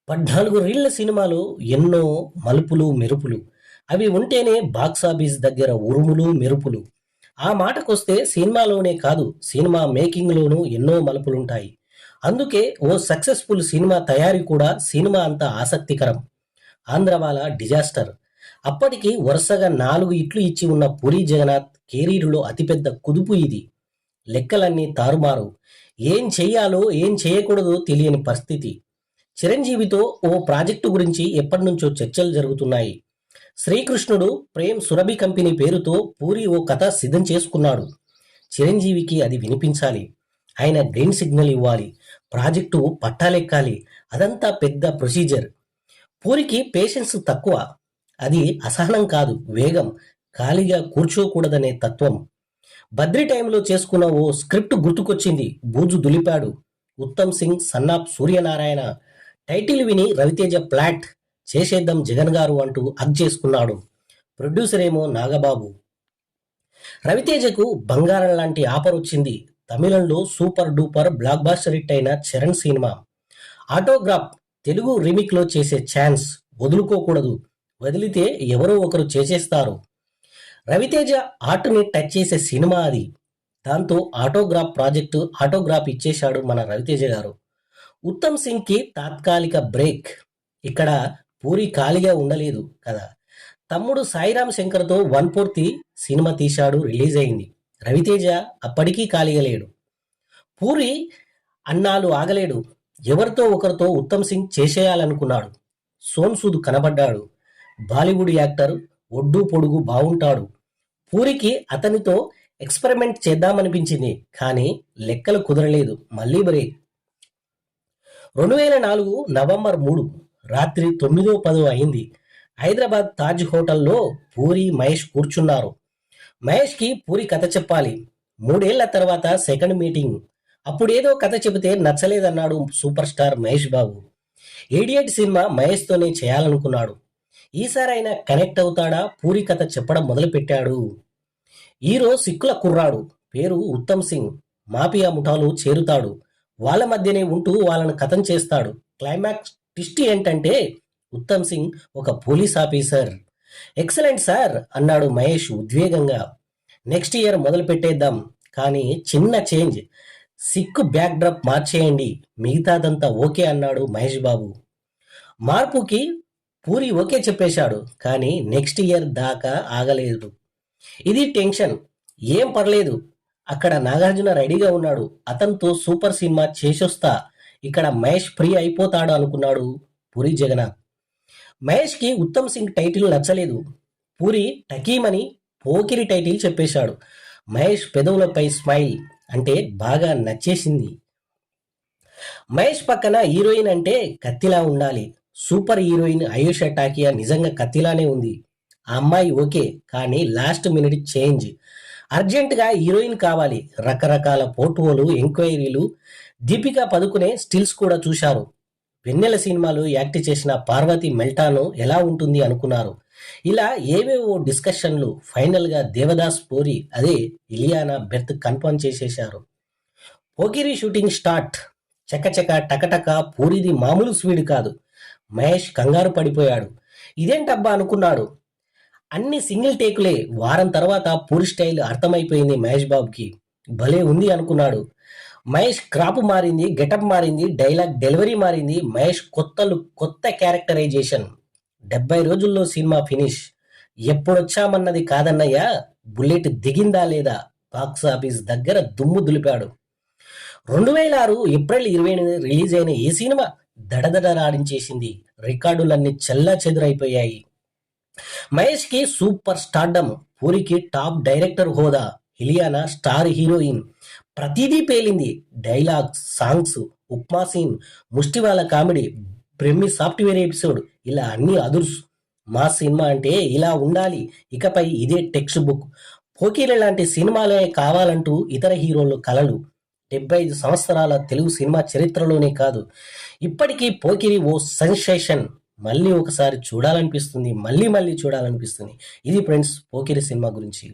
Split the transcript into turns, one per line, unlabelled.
14 రీళ్ల సినిమాలో ఎన్నో మలుపులు, మెరుపులు. అవి ఉంటేనే బాక్సాఫీస్ దగ్గర ఉరుములు, మెరుపులు. ఆ మాటకొస్తే సినిమాలోనే కాదు, సినిమా మేకింగ్‌లోనూ ఎన్నో మలుపులుంటాయి. అందుకే ఓ సక్సెస్‌ఫుల్ సినిమా తయారీ కూడా సినిమా అంత ఆసక్తికరం. 'ఆంధ్రవాల డిజాస్టర్' అప్పటికి వరుసగా 4 హిట్లు ఇచ్చి ఉన్న పూరీ జగన్నాథ్ కెరీర్‌లో అతిపెద్ద కుదుపు ఇది. లెక్కలన్నీ తారుమారు. ఏం చెయ్యాలో, ఏం చేయకూడదో తెలియని పరిస్థితి. చిరంజీవితో ఓ ప్రాజెక్టు గురించి ఎప్పటినుంచో చర్చలు జరుగుతున్నాయి. శ్రీకృష్ణుడు ప్రేమ్ సురభి కంపెనీ పేరుతో పూరి ఓ కథ సిద్ధం చేసుకున్నాడు. చిరంజీవికి అది వినిపించాలి. ఆయన గ్రీన్ సిగ్నల్ ఇవ్వాలి. ప్రాజెక్టు పట్టాలెక్కాలి. అదంతా పెద్ద ప్రొసీజర్. పూరికి పేషెన్స్ తక్కువ. అది అసహనం కాదు, వేగం. ఖాళీగా కూర్చోకూడదనే తత్వం. బద్రి టైంలో చేసుకున్న ఓ స్క్రిప్ట్ గుర్తుకొచ్చింది. బూజు దులిపాడు. ఉత్తమ్ సింగ్ సన్నాఫ్ సూర్యనారాయణ. టైటిల్ విని రవితేజ ప్లాట్ చేసేద్దాం జగన్ గారు అంటూ హగ్ చేసుకున్నాడు. ప్రొడ్యూసర్ ఏమో నాగబాబు. రవితేజకు బంగారం లాంటి ఆఫర్ వచ్చింది. తమిళంలో super duper blockbuster hit అయిన చరణ్ సినిమా. ఆటోగ్రాఫ్ తెలుగు రీమేక్ లో చేసే ఛాన్స్ వదులుకోకూడదు. వదిలితే ఎవరో ఒకరు చేసేస్తారు. రవితేజ ఆర్ట్ని టచ్ చేసే సినిమా అది. దాంతో ఆటోగ్రాఫ్ ఇచ్చేశాడు మన రవితేజ గారు. ఉత్తమ్ సింగ్ కి తాత్కాలిక బ్రేక్. ఇక్కడ పూరి ఖాళీగా ఉండలేదు కదా. తమ్ముడు సాయిరామ్ శంకర్తో 1/4 సినిమా తీశాడు, రిలీజ్ అయింది. రవితేజ అప్పటికీ ఖాళీగా లేడు. పూరి అన్నాలు ఆగలేడు. ఎవరితో ఒకరితో ఉత్తమ్ సింగ్ చేసేయాలనుకున్నాడు. సోన్ సూద్ కనబడ్డాడు. బాలీవుడ్ యాక్టర్, ఒడ్డు పొడుగు బావుంటాడు. పూరికి అతనితో ఎక్స్పెరిమెంట్ చేద్దామనిపించింది. కానీ లెక్కలు కుదరలేదు. మళ్ళీ బ్రేక్. 2004 నవంబర్ 3 రాత్రి 9:10 అయింది. హైదరాబాద్ తాజ్ హోటల్లో పూరి, మహేష్ కూర్చున్నారు. మహేష్కి పూరి కథ చెప్పాలి. 3 ఏళ్ల తర్వాత సెకండ్ మీటింగ్. అప్పుడేదో కథ చెబితే నచ్చలేదన్నాడు సూపర్ స్టార్ మహేష్ బాబు. ఇడియట్ సినిమా మహేష్తోనే చేయాలనుకున్నాడు. ఈసారి ఆయన కనెక్ట్ అవుతాడా? పూరి కథ చెప్పడం మొదలుపెట్టాడు. హీరో సిక్కుల కుర్రాడు. పేరు ఉత్తమ్ సింగ్. మాఫియా ముఠాలో చేరుతాడు. వాళ్ళ మధ్యనే ఉంటూ వాళ్ళను కథం చేస్తాడు. క్లైమాక్స్ ట్విస్ట్ ఏంటంటే ఉత్తమ్ సింగ్ ఒక పోలీస్ ఆఫీసర్. ఎక్సలెంట్ సార్ అన్నాడు మహేష్ ఉద్వేగంగా. నెక్స్ట్ ఇయర్ మొదలు పెట్టేద్దాం. కానీ చిన్న చేంజ్. సిక్కు బ్యాక్ డ్రాప్ మార్చేయండి. మిగతాదంతా ఓకే అన్నాడు మహేష్ బాబు. మార్పుకి పూరి ఓకే చెప్పేశాడు. కానీ నెక్స్ట్ ఇయర్ దాకా ఆగలేదు. ఇది టెన్షన్. ఏం పర్లేదు. అక్కడ నాగార్జున రెడీగా ఉన్నాడు. అతనితో సూపర్ సినిమా చేసొస్తా. ఇక్కడ మహేష్ ఫ్రీ అయిపోతాడు అనుకున్నాడు పూరి జగన్నాథ్. మహేష్కి ఉత్తమ్ సింగ్ టైటిల్ నచ్చలేదు. పూరి టకీమని పోకిరి టైటిల్ చెప్పేశాడు. మహేష్ పెదవులపై స్మైల్. అంటే బాగా నచ్చేసింది. మహేష్ పక్కన హీరోయిన్ అంటే కత్తిలా ఉండాలి. సూపర్ హీరోయిన్ ఆయుషా టాకియా నిజంగా కత్తిలానే ఉంది. ఆ అమ్మాయి ఓకే. కానీ లాస్ట్ మినిట్ చేంజ్. అర్జెంటుగా హీరోయిన్ కావాలి. రకరకాల ఫోటోలు, ఎంక్వైరీలు. దీపికా పదుకునే స్టిల్స్ కూడా చూశారు. వెన్నెల సినిమాలో యాక్ట్ చేసిన పార్వతి మెల్టానో ఎలా ఉంటుంది అనుకున్నారు. ఇలా ఏవేవో డిస్కషన్లు. ఫైనల్గా దేవదాస్ పూరి అదే ఇలియానా బెర్త్ కన్ఫర్మ్ చేసేశారు. Pokiri shooting start. చకచక టకటక. పూరిది మామూలు స్పీడ్ కాదు. మహేష్ కంగారు పడిపోయాడు. ఇదేంటబ్బా అనుకున్నాడు. అన్ని సింగిల్ టేకులే. వారం తర్వాత పూరి స్టైల్ అర్థమైపోయింది మహేష్ బాబుకి. భలే ఉంది అనుకున్నాడు. మహేష్ క్రాప్ మారింది, గెటప్ మారింది, డైలాగ్ డెలివరీ మారింది. మహేష్ కొత్త లుక్, కొత్త క్యారెక్టరైజేషన్. 70 రోజుల్లో సినిమా ఫినిష్. ఎప్పుడొచ్చామన్నది కాదన్నయ్యా, బుల్లెట్ దిగిందా లేదా. బాక్స్ ఆఫీస్ దగ్గర దుమ్ము దులిపాడు. 2006 ఏప్రిల్ 28 రిలీజ్ అయిన ఈ సినిమా దడదడలాడించేసింది. రికార్డులన్నీ చెల్లాచెదురైపోయాయి. మహేష్ కి సూపర్ స్టార్డమ్. పూరికి టాప్ డైరెక్టర్ హోదా. Ileana star heroine. ప్రతిదీ పేలింది. డైలాగ్స్, సాంగ్స్, ఉప్మా సీన్, ముష్టివాల కామెడీ, బ్రెమ్మి సాఫ్ట్వేర్ ఎపిసోడ్, ఇలా అన్ని అదుర్స్. మా సినిమా అంటే ఇలా ఉండాలి. ఇకపై ఇదే టెక్స్ట్ బుక్. పోకిరి లాంటి సినిమాలే కావాలంటూ ఇతర హీరోలు కలలు. 75 సంవత్సరాల తెలుగు సినిమా చరిత్రలోనే కాదు, ఇప్పటికీ పోకిరి ఓ సెన్సేషన్. మళ్ళీ ఒకసారి చూడాలనిపిస్తుంది. మళ్ళీ మళ్ళీ చూడాలనిపిస్తుంది. ఇది ఫ్రెండ్స్ పోకిరి సినిమా గురించి.